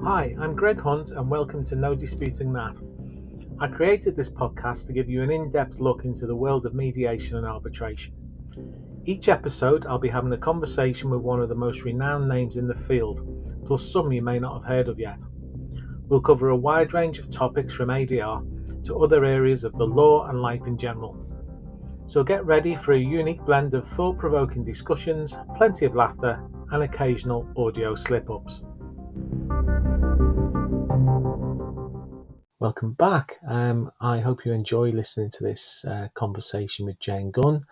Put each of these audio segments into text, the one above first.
Hi, I'm Greg Hunt and welcome to No Disputing That. I created this podcast to give you an in-depth look into the world of mediation and arbitration. Each episode I'll be having a conversation with one of the most renowned names in the field, plus some you may not have heard of yet. We'll cover a wide range of topics from ADR to other areas of the law and life in general. So get ready for a unique blend of thought-provoking discussions, plenty of laughter and occasional audio slip-ups. Welcome back. I hope you enjoy listening to this conversation with Jane Gunn.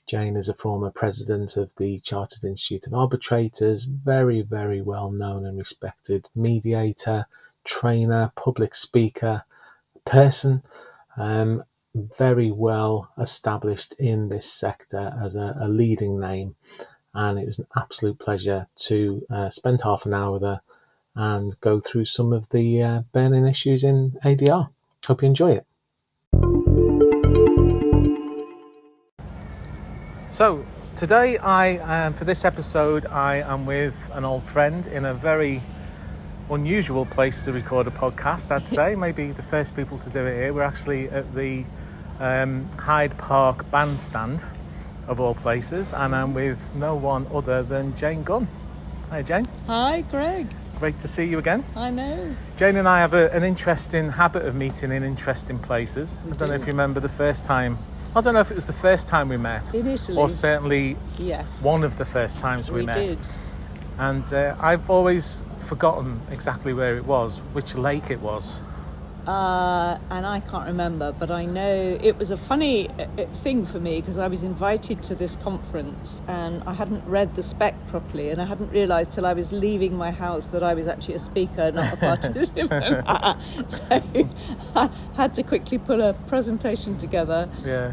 Jane is a former president of the Chartered Institute of Arbitrators, very, very well known and respected mediator, trainer, public speaker, person, very well established in this sector as a leading name. And it was an absolute pleasure to spend half an hour with her and go through some of the burning issues in ADR. Hope you enjoy it. So today, for this episode, I am with an old friend in a very unusual place to record a podcast, I'd say. Maybe the first people to do it here. We're actually at the Hyde Park bandstand, of all places, and I'm with no one other than Jane Gunn. Hi, Jane. Hi, Greg. Great to see you again. I know. Jane and I have an interesting habit of meeting in interesting places. I don't know if you remember the first time. I don't know if it was the first time we met. In Italy. Or certainly one of the first times we met. Did. And I've always forgotten exactly where it was, which lake it was. And I can't remember, but I know it was a funny thing for me because I was invited to this conference and I hadn't read the spec properly, and I hadn't realised till I was leaving my house that I was actually a speaker, not a participant. So I had to quickly put a presentation together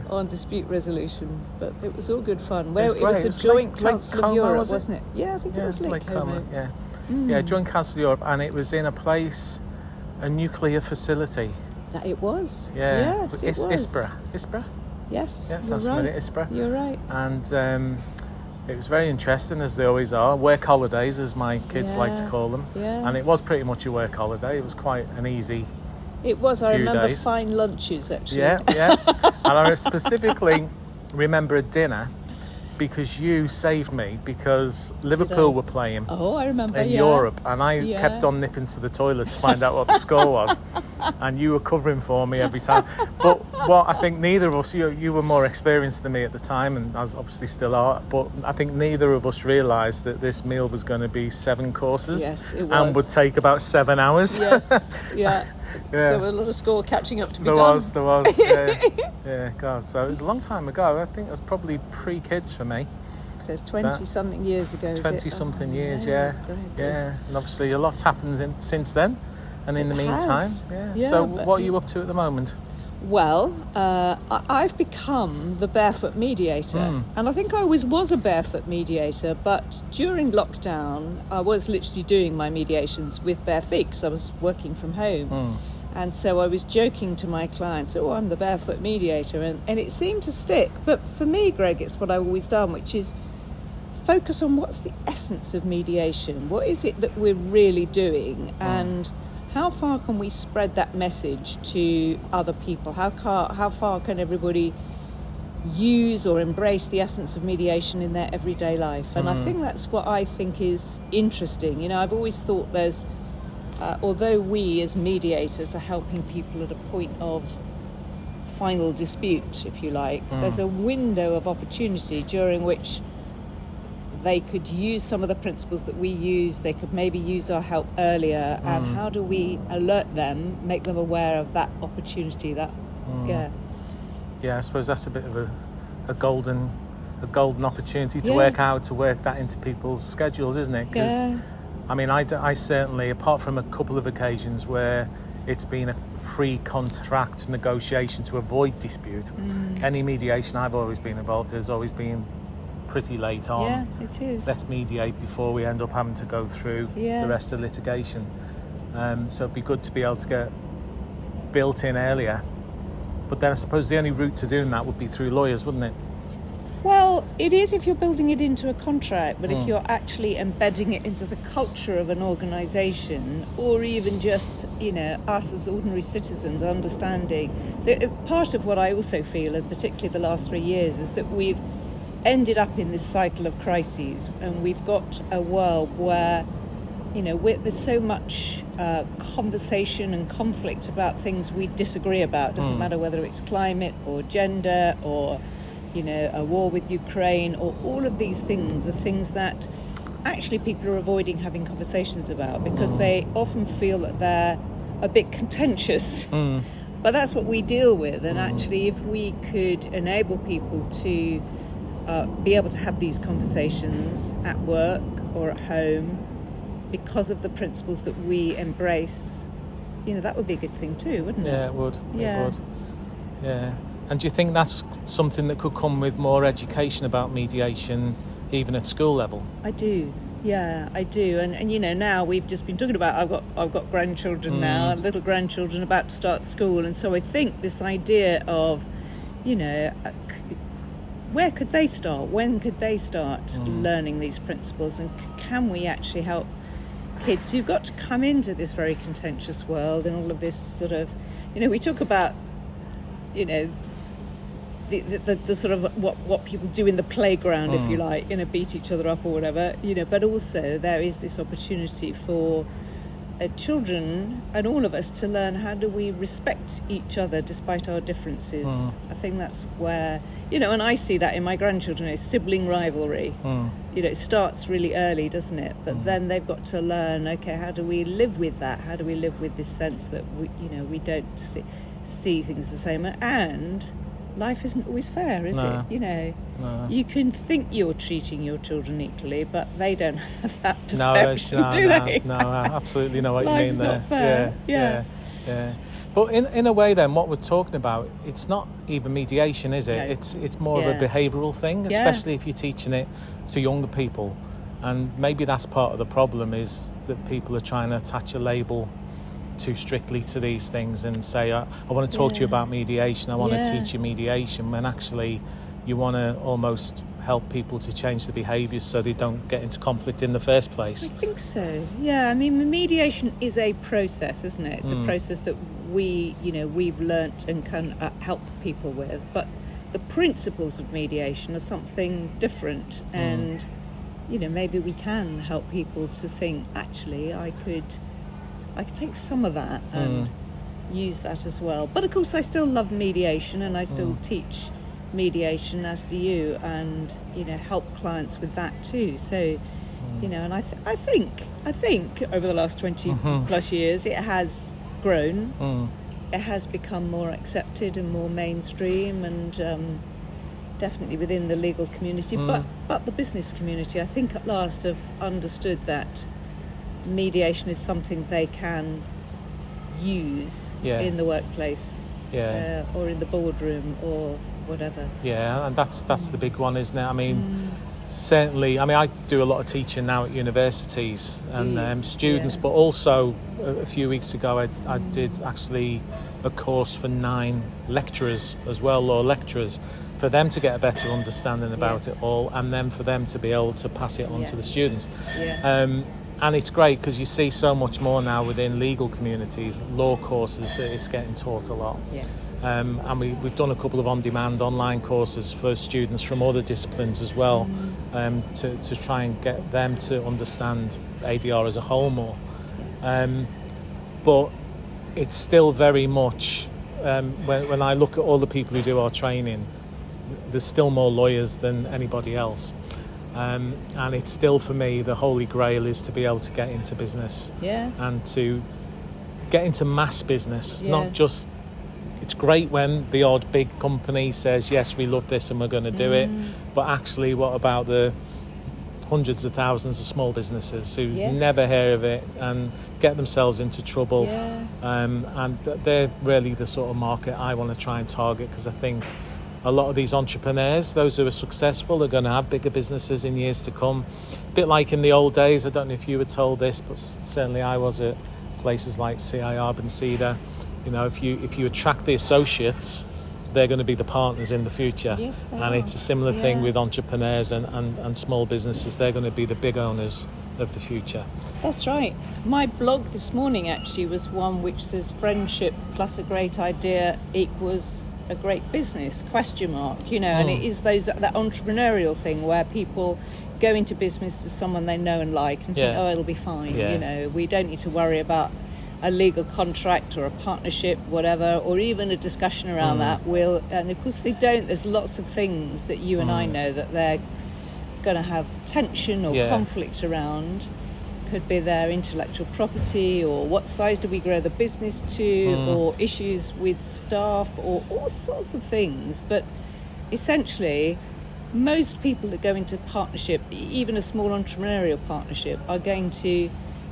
on dispute resolution, but it was all good fun. It was the Joint Council of Europe, wasn't it? Yeah, I think it was Lake Como. Yeah, Joint Council of Europe, and it was in a nuclear facility. That it was. Yeah. Yes, it was. ISPRA? Yes, yeah, sounds familiar. ISPRA. You're right. And it was very interesting, as they always are. Work holidays, as my kids like to call them. Yeah. And it was pretty much a work holiday. It was quite an easy It was. I remember days. fine lunches, actually. Yeah. And I specifically remember a dinner because you saved me because Liverpool were playing I remember, in Europe, and I kept on nipping to the toilet to find out what the score was, and you were covering for me every time. But what I think neither of us, you were more experienced than me at the time, and as obviously still are, but I think neither of us realised that this meal was going to be 7 courses. Yes, it was. And would take about 7 hours. Yes, yeah. There was a lot of score catching up to be done. There was. Yeah, God. So it was a long time ago. I think it was probably pre-kids for me. So it's 20-something years ago, 20-something years, yeah. Great. And obviously a lot's happened since then. And in the meantime, So what are you up to at the moment? Well, I've become the barefoot mediator. And I think I always was a barefoot mediator, but during lockdown, I was literally doing my mediations with bare feet because I was working from home. And so I was joking to my clients, I'm the barefoot mediator. And it seemed to stick. But for me, Greg, it's what I've always done, which is focus on what's the essence of mediation. What is it that we're really doing? And how far can we spread that message to other people? How far can everybody use or embrace the essence of mediation in their everyday life? And I think that's what I think is interesting. You know, I've always thought there's, although we as mediators are helping people at a point of final dispute, if you like, there's a window of opportunity during which they could use some of the principles that we use. They could maybe use our help earlier. And how do we alert them, make them aware of that opportunity? Yeah, I suppose that's a bit of a golden opportunity to work that into people's schedules, isn't it? Because I mean, I certainly, apart from a couple of occasions where it's been a pre-contract negotiation to avoid dispute, any mediation I've always been involved in has always been pretty late on. Yeah, it is. Let's mediate before we end up having to go through the rest of the litigation. So it'd be good to be able to get built in earlier. But then I suppose the only route to doing that would be through lawyers, wouldn't it? Well, It is if you're building it into a contract, but if you're actually embedding it into the culture of an organisation, or even just, us as ordinary citizens understanding. So part of what I also feel, and particularly the last 3 years, is that we've ended up in this cycle of crises, and we've got a world where, there's so much conversation and conflict about things we disagree about. Doesn't matter whether it's climate or gender or a war with Ukraine, or all of these things are things that actually people are avoiding having conversations about because they often feel that they're a bit contentious. But that's what we deal with, and actually if we could enable people to be able to have these conversations at work or at home because of the principles that we embrace, that would be a good thing too, wouldn't it? Yeah, it would. Yeah. It would. Yeah. And do you think that's something that could come with more education about mediation, even at school level? I do. Yeah, I do. And now we've just been talking about, I've got grandchildren now, little grandchildren about to start school, and so I think this idea of, where could they start? When could they start learning these principles? And can we actually help kids who've got to come into this very contentious world and all of this sort of, we talk about, the sort of what people do in the playground, if you like, beat each other up or whatever, but also there is this opportunity for children and all of us to learn how do we respect each other despite our differences. I think that's where, and I see that in my grandchildren, sibling rivalry. It starts really early, doesn't it? But then they've got to learn, okay, how do we live with that? How do we live with this sense that we don't see things the same? And life isn't always fair, is it? No. You can think you're treating your children equally, but they don't have that perception, do they? No, I absolutely know what you Life's mean there. not fair. Yeah. But in a way, then, what we're talking about, it's not even mediation, is it? No. It's more of a behavioural thing, especially if you're teaching it to younger people. And maybe that's part of the problem, is that people are trying to attach a label too strictly to these things and say, I want to talk to you about mediation, I want to teach you mediation, when actually you want to almost help people to change the behaviours so they don't get into conflict in the first place. I think so. Yeah, I mean, mediation is a process, isn't it? It's a process that we've learnt and can help people with, but the principles of mediation are something different, and maybe we can help people to think, actually, I could take some of that and use that as well. But of course I still love mediation, and I still teach mediation, as do you, and help clients with that too. So and I think over the last 20 plus years it has grown. It has become more accepted and more mainstream, and definitely within the legal community, but the business community, I think, at last have understood that mediation is something they can use in the workplace, or in the boardroom or whatever. Yeah, and that's the big one, isn't it? I mean, certainly, I do a lot of teaching now at universities and students, but also a few weeks ago I did actually a course for 9 lecturers as well, law lecturers, for them to get a better understanding about it all, and then for them to be able to pass it on to the students. And it's great because you see so much more now within legal communities, law courses, that it's getting taught a lot. And we've done a couple of on-demand online courses for students from other disciplines as well, to try and get them to understand ADR as a whole more. But it's still very much, when I look at all the people who do our training, there's still more lawyers than anybody else. And it's still, for me, the holy grail is to be able to get into business and to get into mass business, not just... It's great when the odd big company says, yes, we love this and we're going to do it, but actually what about the hundreds of thousands of small businesses who never hear of it and get themselves into trouble? And they're really the sort of market I want to try and target, because I think a lot of these entrepreneurs, those who are successful, are going to have bigger businesses in years to come. A bit like in the old days, I don't know if you were told this, but certainly I was at places like CI Arbon Cedar. You know, if you attract the associates, they're going to be the partners in the future. Yes, they and are. It's a similar thing with entrepreneurs and small businesses. They're going to be the big owners of the future. That's right. My blog this morning actually was one which says friendship plus a great idea equals a great business, ? And it is that entrepreneurial thing where people go into business with someone they know and like and think, oh, it'll be fine. We don't need to worry about a legal contract or a partnership, whatever, or even a discussion around that. And of course they don't. There's lots of things that you and I know that they're going to have tension or conflict around. Could be their intellectual property, or what size do we grow the business to, or issues with staff, or all sorts of things. But essentially, most people that go into partnership, even a small entrepreneurial partnership, are going to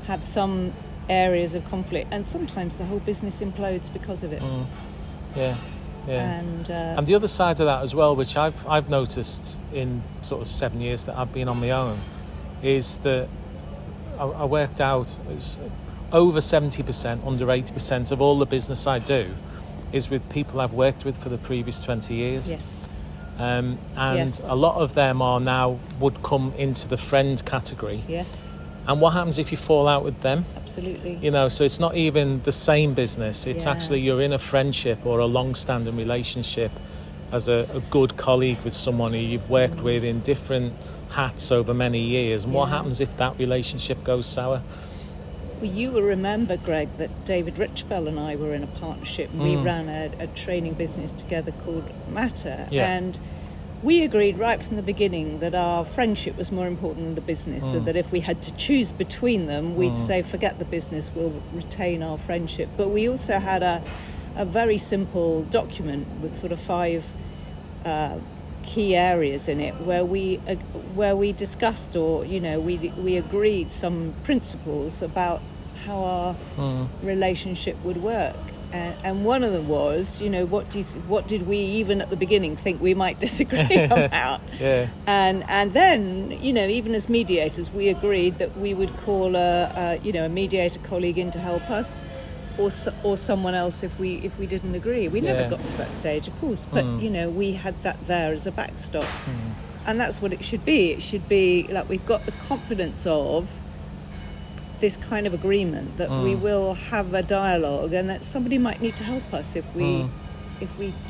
have some areas of conflict, and sometimes the whole business implodes because of it. And the other side of that as well, which I've noticed in sort of 7 years that I've been on my own, is that I worked out it was over 70%, under 80% of all the business I do is with people I've worked with for the previous 20 years. Yes. A lot of them would come into the friend category. Yes. And what happens if you fall out with them? Absolutely. So it's not even the same business. It's actually you're in a friendship or a long-standing relationship as a good colleague with someone who you've worked with in different hats over many years. And what happens if that relationship goes sour? Well, you will remember, Greg, that David Richbell and I were in a partnership, and we ran a training business together called Matter. And we agreed right from the beginning that our friendship was more important than the business, so that if we had to choose between them, we'd say, forget the business, we'll retain our friendship. But we also had a very simple document with sort of 5 key areas in it where we discussed, or we agreed some principles about how our relationship would work. And one of them was, what did we even at the beginning think we might disagree about? And then, even as mediators, we agreed that we would call a mediator colleague in to help us, or someone else if we didn't agree. We never got to that stage, of course, but we had that there as a backstop. And that's what it should be. It should be like we've got the confidence of this kind of agreement that we will have a dialogue, and that somebody might need to help us if we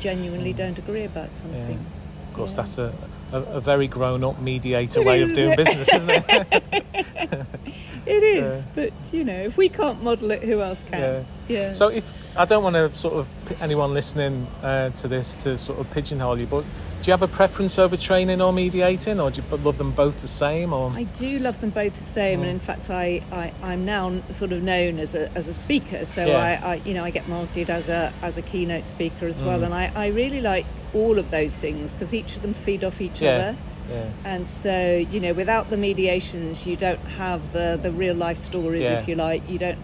genuinely don't agree about something. Of course, that's a very grown-up mediator way of doing business, isn't it? It is, but if we can't model it, who else can? So if I don't want to sort of anyone listening to this to sort of pigeonhole you, but do you have a preference over training or mediating, or do you love them both the same? Or I do love them both the same, and in fact, I'm now sort of known as a speaker, so I get marketed as a keynote speaker as well, and I really like all of those things because each of them feed off each other. And so without the mediations, you don't have the real life stories, if you like. You don't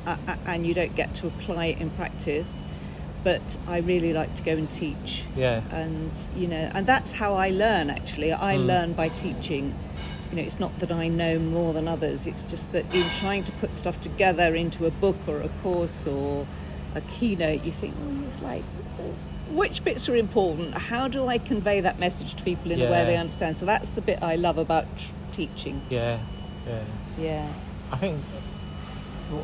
and you don't get to apply it in practice. But I really like to go and teach. And and that's how I learn. Actually, I learn by teaching. It's not that I know more than others. It's just that in trying to put stuff together into a book or a course or a keynote, you think, it's like, which bits are important? How do I convey that message to people in a way they understand? So that's the bit I love about teaching. I think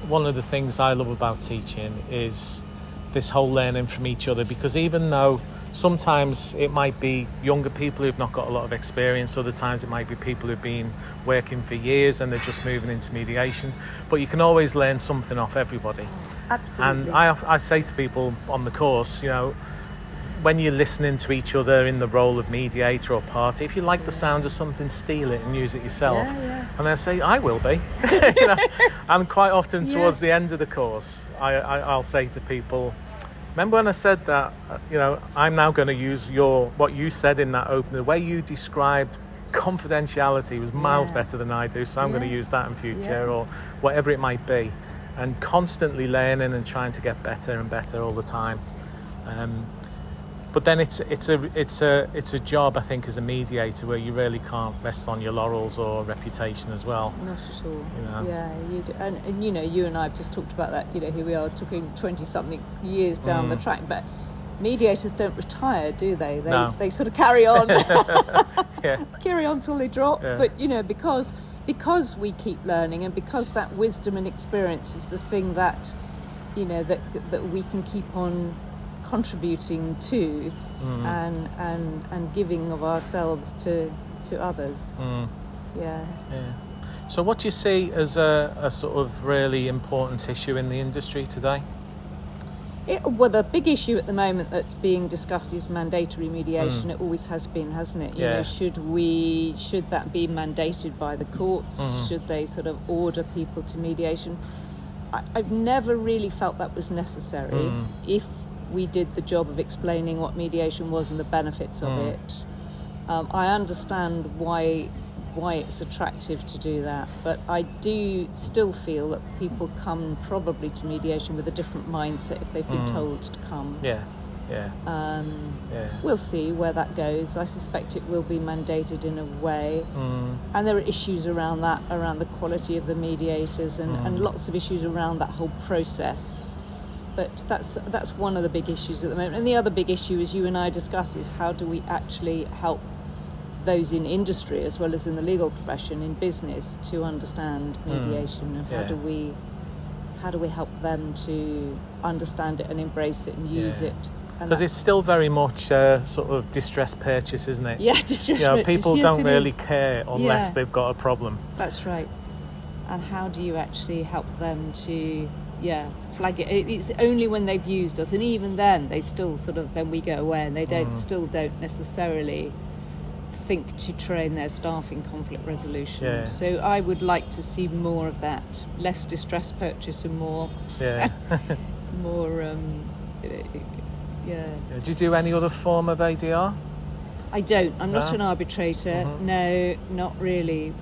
one of the things I love about teaching is this whole learning from each other, because even though sometimes it might be younger people who've not got a lot of experience, other times it might be people who've been working for years and they're just moving into mediation, but you can always learn something off everybody. Absolutely. And I say to people on the course, when you're listening to each other in the role of mediator or party, if you like the sound of something, steal it and use it yourself. And I say, I will be. And quite often towards the end of the course, I'll say to people, remember when I said that, I'm now going to use what you said in that opening, the way you described confidentiality was miles better than I do, so I'm going to use that in future, or whatever it might be. And constantly learning and trying to get better and better all the time. But then it's a job, I think, as a mediator where you really can't rest on your laurels or reputation as well. Not at all. You do. And you and I have just talked about that. Here we are talking 20-something years down the track, but mediators don't retire, do they? No. They sort of carry on, Yeah. carry on till they drop. Yeah. But because we keep learning, and because that wisdom and experience is the thing that that we can keep on contributing to, and giving of ourselves to others. Yeah. So what do you see as a sort of really important issue in the industry today? Well, the big issue at the moment that's being discussed is mandatory mediation. It always has been, hasn't it? Yeah. Should that be mandated by the courts? Should they sort of order people to mediation? I've never really felt that was necessary. If we did the job of explaining what mediation was and the benefits of it, I understand why it's attractive to do that, but I do still feel that people come probably to mediation with a different mindset if they've been told to come. We'll see where that goes. I suspect it will be mandated in a way, and there are issues around that, around the quality of the mediators, and lots of issues around that whole process. But that's one of the big issues at the moment. And the other big issue, as you and I discuss, is how do we actually help those in industry as well as in the legal profession, in business, to understand mediation, and how do we help them to understand it and embrace it and use it? Because it's still very much sort of distress purchase, isn't it? Yeah, distress purchase. People don't really care unless they've got a problem. That's right. And how do you actually help them to flag it? It's only when they've used us, and even then they still then we go away, and they still don't necessarily think to train their staff in conflict resolution. So I would like to see more of that, less distress purchase and more more Do you do any other form of ADR? I don't. I'm not an arbitrator. No, not really.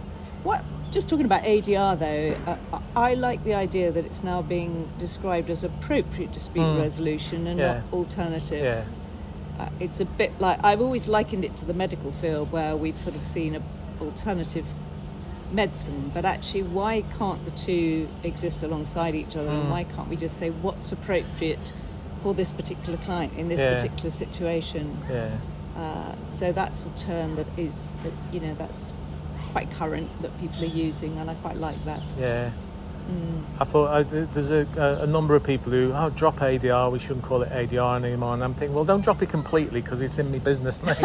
Just talking about ADR though, I like the idea that it's now being described as appropriate dispute resolution and not alternative. It's a bit like, I've always likened it to the medical field, where we've sort of seen an alternative medicine, but actually why can't the two exist alongside each other, and why can't we just say what's appropriate for this particular client in this particular situation? So that's a term that is, that's quite current, that people are using, and I quite like that. I thought there's a number of people who drop ADR, we shouldn't call it ADR anymore, and I'm thinking, well, don't drop it completely because it's in my business name.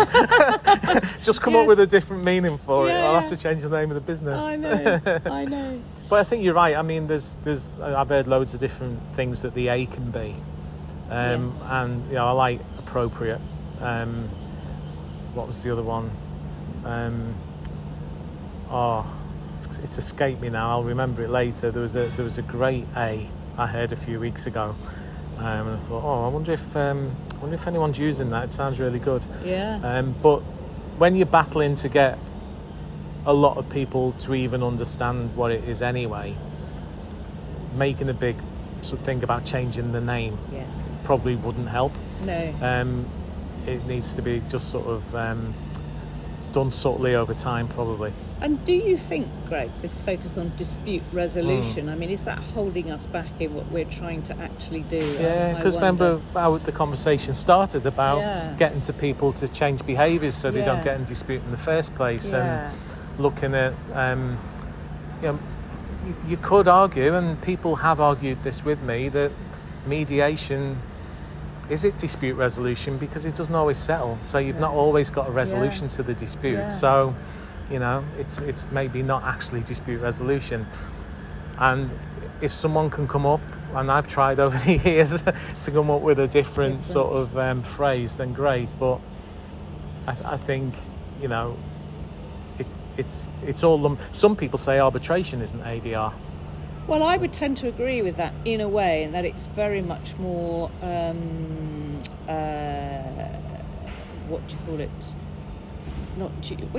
Just come up with a different meaning for it. I'll have to change the name of the business. I know. But I think you're right. I mean, there's I've heard loads of different things that the A can be, and I like appropriate. What was the other one? It's escaped me now. I'll remember it later. There was a great A I heard a few weeks ago, and I thought, I wonder if anyone's using that. It sounds really good. But when you're battling to get a lot of people to even understand what it is anyway, making a big thing about changing the name probably wouldn't help. No. It needs to be just sort of done subtly over time, probably. And do you think, Greg, this focus on dispute resolution, I mean, is that holding us back in what we're trying to actually do? Yeah, because remember how the conversation started about getting to people to change behaviours so they don't get in dispute in the first place, and looking at, you could argue, and people have argued this with me, that mediation, is it dispute resolution? Because it doesn't always settle, so you've not always got a resolution to the dispute. So, it's maybe not actually dispute resolution. And if someone can come up, and I've tried over the years to come up with a different sort of phrase, then great. But I think, it's all. Some people say arbitration isn't ADR. Well, I would tend to agree with that in a way, in that it's very much more, what do you call it?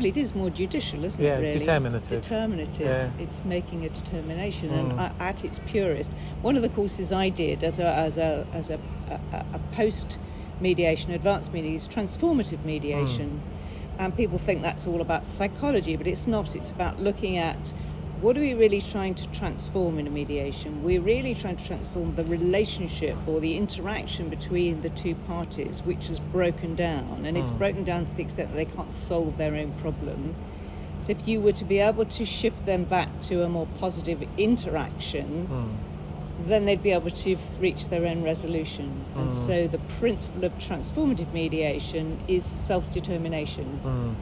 It is more judicial, isn't it, really? Determinative. It's making a determination, and at its purest. One of the courses I did as a post-mediation, advanced mediation, is transformative mediation. And people think that's all about psychology, but it's not. It's about looking at what are we really trying to transform in a mediation? We're really trying to transform the relationship or the interaction between the two parties, which has broken down, and it's broken down to the extent that they can't solve their own problem. So if you were to be able to shift them back to a more positive interaction, then they'd be able to reach their own resolution. And so the principle of transformative mediation is self-determination.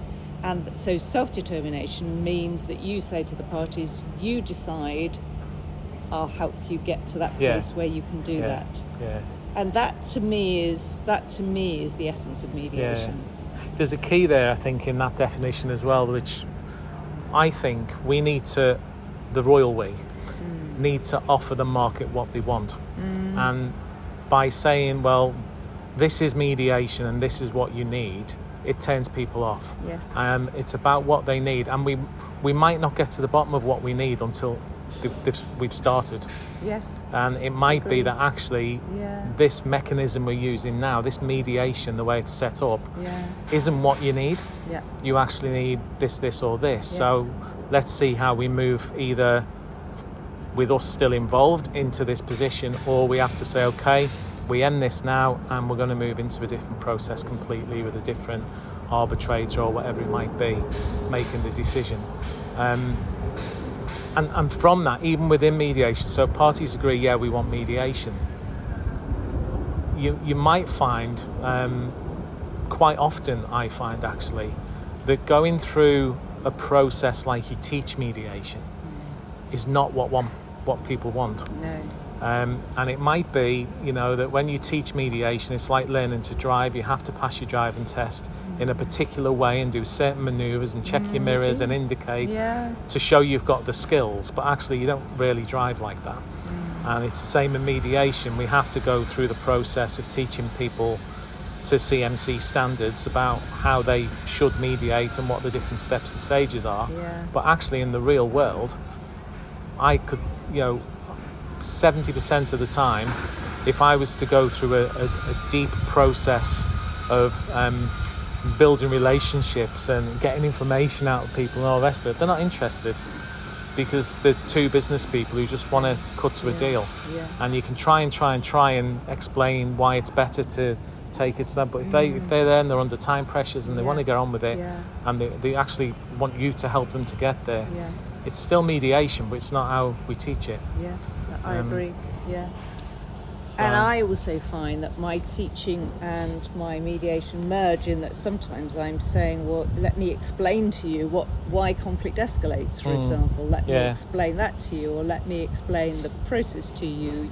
And so self-determination means that you say to the parties, you decide, I'll help you get to that place where you can do that. Yeah. And that to me is the essence of mediation. Yeah. There's a key there, I think, in that definition as well, which I think we need to, the royal we, need to offer the market what they want. And by saying, well, this is mediation and this is what you need, it turns people off. Yes. It's about what they need, and we might not get to the bottom of what we need until we've started. Yes. And it might be that actually this mechanism we're using now, this mediation, the way it's set up, isn't what you need. Yeah. You actually need this, or this. Yes. So let's see how we move either with us still involved into this position, or we have to say, okay, we end this now and we're going to move into a different process completely with a different arbitrator or whatever it might be making the decision. And from that, even within mediation, so parties agree, we want mediation. You might find, quite often I find actually, that going through a process like you teach mediation is not what people want. No. And it might be, that when you teach mediation, it's like learning to drive. You have to pass your driving test in a particular way and do certain manoeuvres and check your mirrors and indicate to show you've got the skills. But actually, you don't really drive like that. And it's the same in mediation. We have to go through the process of teaching people to CMC standards about how they should mediate and what the different steps and stages are. Yeah. But actually, in the real world, I could, 70% of the time, if I was to go through a deep process of building relationships and getting information out of people and all the rest of it, they're not interested, because they're two business people who just want to cut to a deal. Yeah. And you can try and explain why it's better to take it to that, but if they're there and they're under time pressures and they want to get on with it, and they actually want you to help them to get there, it's still mediation, but it's not how we teach it. Yeah, I agree. Yeah. And I also find that my teaching and my mediation merge in that sometimes I'm saying, well, let me explain to you why conflict escalates, for example. Let me explain that to you, or let me explain the process to you,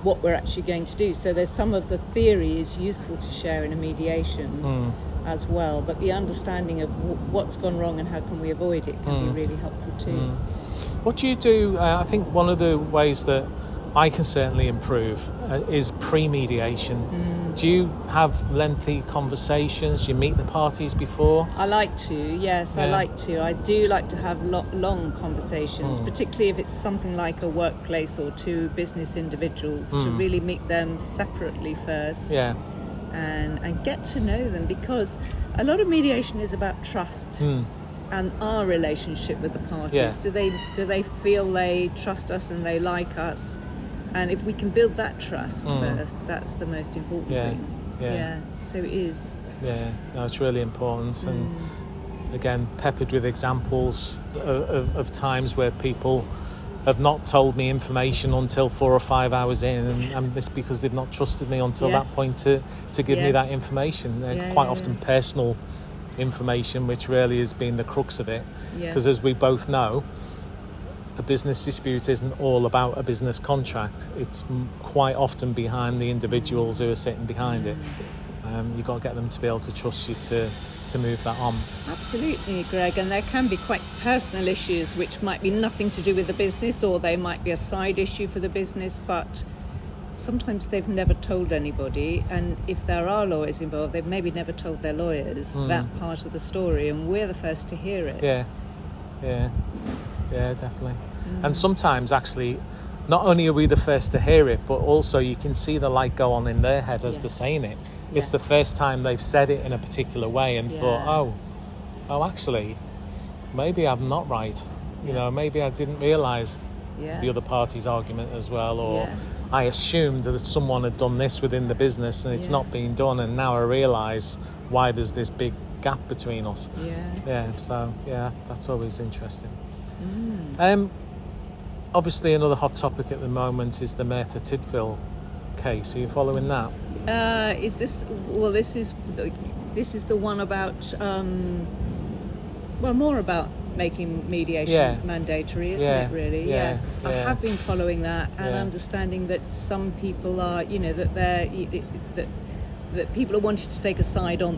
what we're actually going to do. So there's some of the theory is useful to share in a mediation as well, but the understanding of what's gone wrong and how can we avoid it can be really helpful too. What do you do? I think one of the ways that I can certainly improve is pre-mediation. Do you have lengthy conversations? Do you meet the parties before? I like to, yes, I like to. I do like to have long conversations, particularly if it's something like a workplace or two business individuals, to really meet them separately first and get to know them, because a lot of mediation is about trust. And our relationship with the parties. Do they feel they trust us and they like us? And if we can build that trust first, that's the most important thing. So it is. Yeah, no, it's really important. And again, peppered with examples of times where people have not told me information until 4 or 5 hours in, and it's because they've not trusted me until that point to give me that information. Quite often personal information, which really has been the crux of it, because as we both know, a business dispute isn't all about a business contract. It's quite often behind the individuals who are sitting behind it. You've got to get them to be able to trust you to move that on. Absolutely, Greg, and there can be quite personal issues which might be nothing to do with the business, or they might be a side issue for the business, but sometimes they've never told anybody, and if there are lawyers involved, they've maybe never told their lawyers that part of the story, and we're the first to hear it. Yeah, definitely. And sometimes actually not only are we the first to hear it, but also you can see the light go on in their head as they're saying it. It's the first time they've said it in a particular way and thought, oh, actually, maybe I'm not right. You know, maybe I didn't realise the other party's argument as well, or I assumed that someone had done this within the business and it's not been done, and now I realise why there's this big gap between us. So that's always interesting. Obviously another hot topic at the moment is the Merthyr Tydfil case. Are you following that? This is the one about more about making mediation mandatory, isn't it, really? Yes. I have been following that and understanding that some people are, that people are wanting to take sides on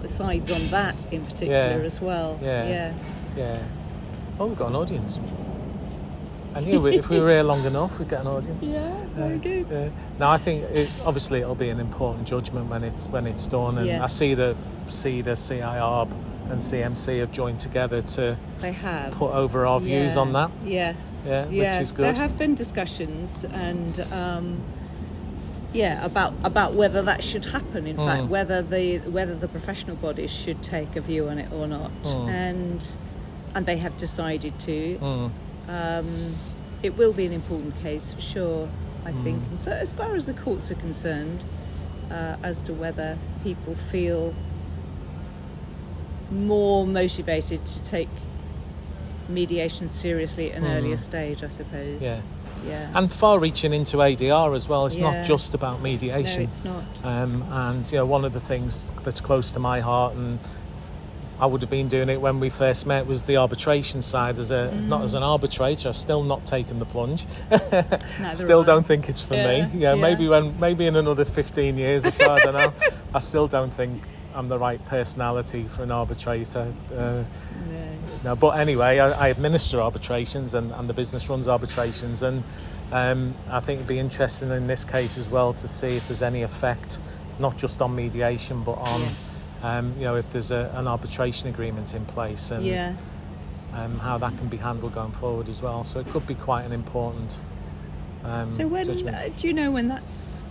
that in particular as well. Oh, we've got an audience. I knew if we were here long enough, we'd get an audience. Very good. Now, I think obviously it'll be an important judgment when it's done, and I see that CEDA, CIARB and CMC have joined together to put over our views on that. Which is good. There have been discussions and about whether that should happen. In fact, whether the professional bodies should take a view on it or not, and they have decided to. It will be an important case for sure, I think, as far as the courts are concerned, as to whether people feel more motivated to take mediation seriously at an earlier stage, I suppose. And far-reaching into ADR as well. It's not just about mediation. No, it's not. And one of the things that's close to my heart, and I would have been doing it when we first met, was the arbitration side. Not as an arbitrator, I've still not taken the plunge. Still don't think it's for me. Maybe in another 15 years or so, I don't know. I still don't think I'm the right personality for an arbitrator. No, but anyway, I administer arbitrations and the business runs arbitrations, and I think it'd be interesting in this case as well to see if there's any effect, not just on mediation, but on if there's an arbitration agreement in place, and how that can be handled going forward as well. So it could be quite an important judgment. Do you know when that's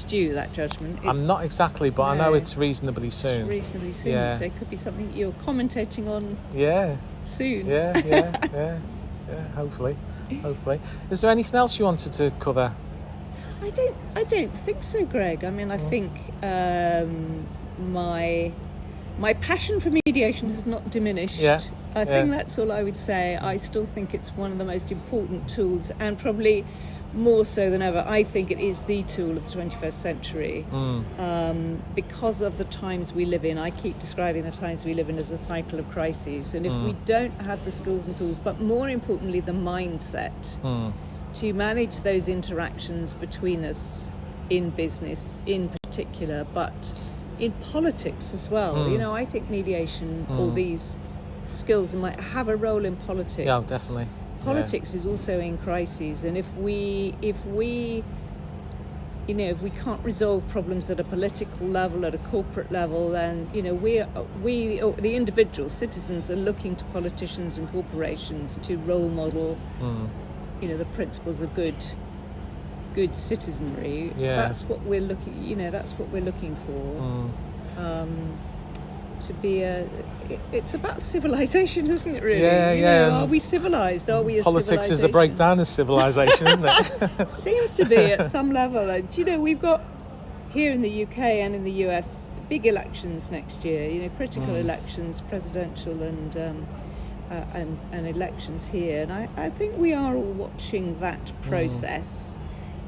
due, that judgment? I'm not exactly, but I know it's reasonably soon. Reasonably soon, so it could be something you're commentating on soon. Hopefully. Is there anything else you wanted to cover? I don't think so, Greg. I mean, I think my passion for mediation has not diminished. I think that's all I would say. I still think it's one of the most important tools, and probably more so than ever, I think it is the tool of the 21st century because of the times we live in. I keep describing the times we live in as a cycle of crises, and if we don't have the skills and tools, but more importantly the mindset to manage those interactions between us in business in particular, but in politics as well. I think mediation, all these skills might have a role in politics. Yeah, definitely. Politics is also in crises, and if we can't resolve problems at a political level, at a corporate level, then we the individual citizens are looking to politicians and corporations to role model the principles of good citizenry. That's what we're looking for. To be it's about civilization, isn't it, really? Are we civilized? Are we a politics is a breakdown of civilization, isn't it? Seems to be at some level. And we've got here in the UK and in the US big elections next year, critical elections, presidential and elections here, and I think we are all watching that process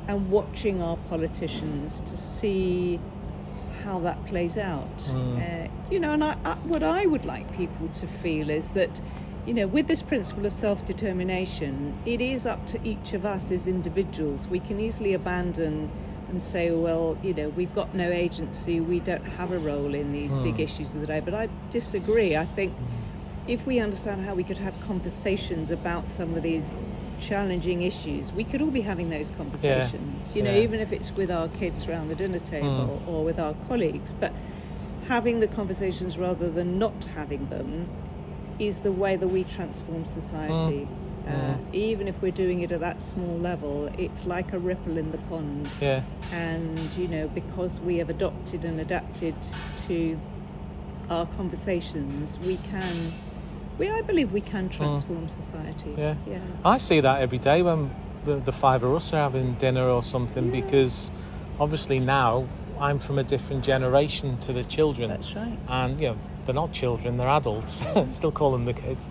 and watching our politicians to see how that plays out. And what I would like people to feel is that, with this principle of self-determination, it is up to each of us as individuals. We can easily abandon and say, well, we've got no agency, we don't have a role in these big issues of the day. But I disagree. I think if we understand how we could have conversations about some of these challenging issues, we could all be having those conversations, even if it's with our kids around the dinner table or with our colleagues, but having the conversations rather than not having them is the way that we transform society. Even if we're doing it at that small level, it's like a ripple in the pond. And because we have adopted and adapted to our conversations, we can I believe we can transform society. Yeah. I see that every day when the five of us are having dinner or something, because obviously now I'm from a different generation to the children. That's right. And, they're not children, they're adults. Still call them the kids.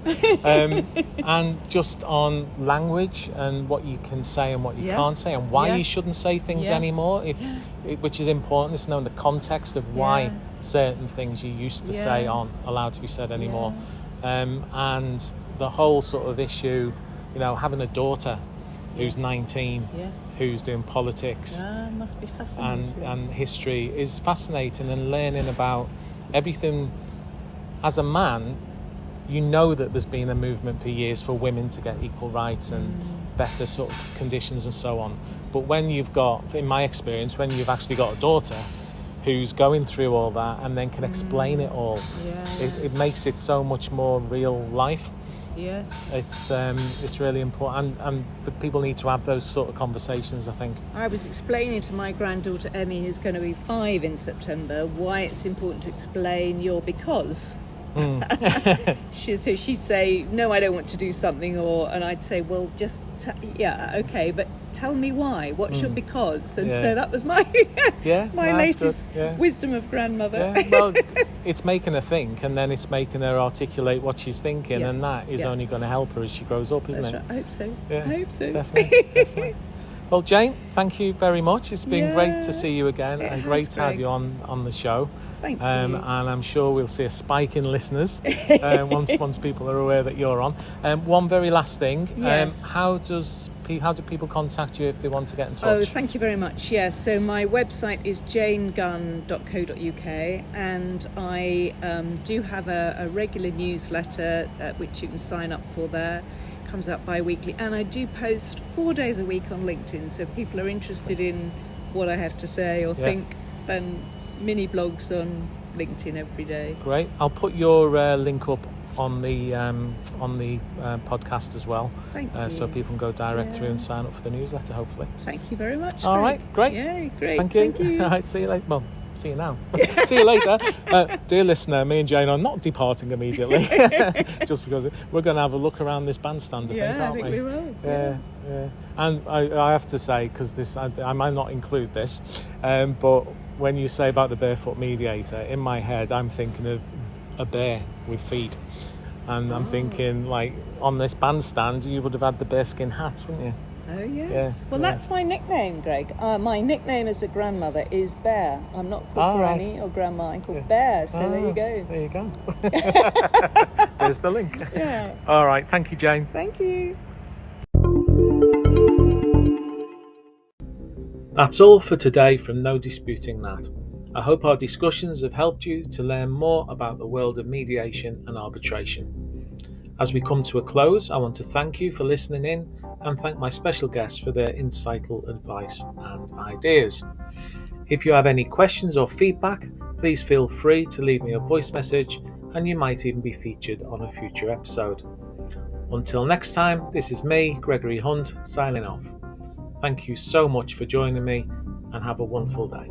And just on language and what you can say and what you can't say, and why you shouldn't say things anymore, which is important, is knowing the context of why certain things you used to say aren't allowed to be said anymore. And the whole sort of issue, having a daughter who's 19, who's doing politics must be fascinating. And history is fascinating, and learning about everything. As a man, that there's been a movement for years for women to get equal rights and better sort of conditions and so on. But when you've got, in my experience, when you've actually got a daughter who's going through all that and then can explain it all, it makes it so much more real life. Yes. It's really important, and the people need to have those sort of conversations, I think. I was explaining to my granddaughter Emmy, who's going to be 5 in September, why it's important to explain your because. She'd say, no, I don't want to do something, and I'd say, well, just okay, but tell me why. What's your because? And so that was my latest wisdom of grandmother. Well, it's making her think, and then it's making her articulate what she's thinking, and that is only going to help her as she grows up, isn't it? Right. I hope so. I hope so. Definitely. Well, Jane, thank you very much. It's been great to see you again, and great to have you on the show. Thank you. And I'm sure we'll see a spike in listeners once people are aware that you're on. One very last thing. Yes. How do people contact you if they want to get in touch? Oh, thank you very much. Yes, so my website is janegunn.co.uk, and I do have a regular newsletter which you can sign up for there. Comes out bi-weekly, and I do post 4 days a week on LinkedIn, so if people are interested in what I have to say or think, then mini blogs on LinkedIn every day. Great. I'll put your link up on the podcast as well. Thank you. So people can go direct through and sign up for the newsletter, hopefully. Thank you very much. All right, great. Yeah, great. Thank you. All right, see you later. Well, see you now. See you later. Dear listener, me and Jane are not departing immediately, just because we're going to have a look around this bandstand, I think we will. Yeah. And I have to say, because I might not include this, but when you say about the barefoot mediator, in my head I'm thinking of a bear with feet, and I'm thinking, like, on this bandstand you would have had the bearskin hats, wouldn't you? Oh, yes. Well, that's my nickname, Greg. My nickname as a grandmother is Bear. I'm not called Granny or Grandma. I'm called Bear. So there you go. There you go. There's the link. Yeah. All right. Thank you, Jane. Thank you. That's all for today from No Disputing That. I hope our discussions have helped you to learn more about the world of mediation and arbitration. As we come to a close, I want to thank you for listening in, and thank my special guests for their insightful advice and ideas. If you have any questions or feedback, please feel free to leave me a voice message, and you might even be featured on a future episode. Until next time, this is me, Gregory Hunt, signing off. Thank you so much for joining me, and have a wonderful day.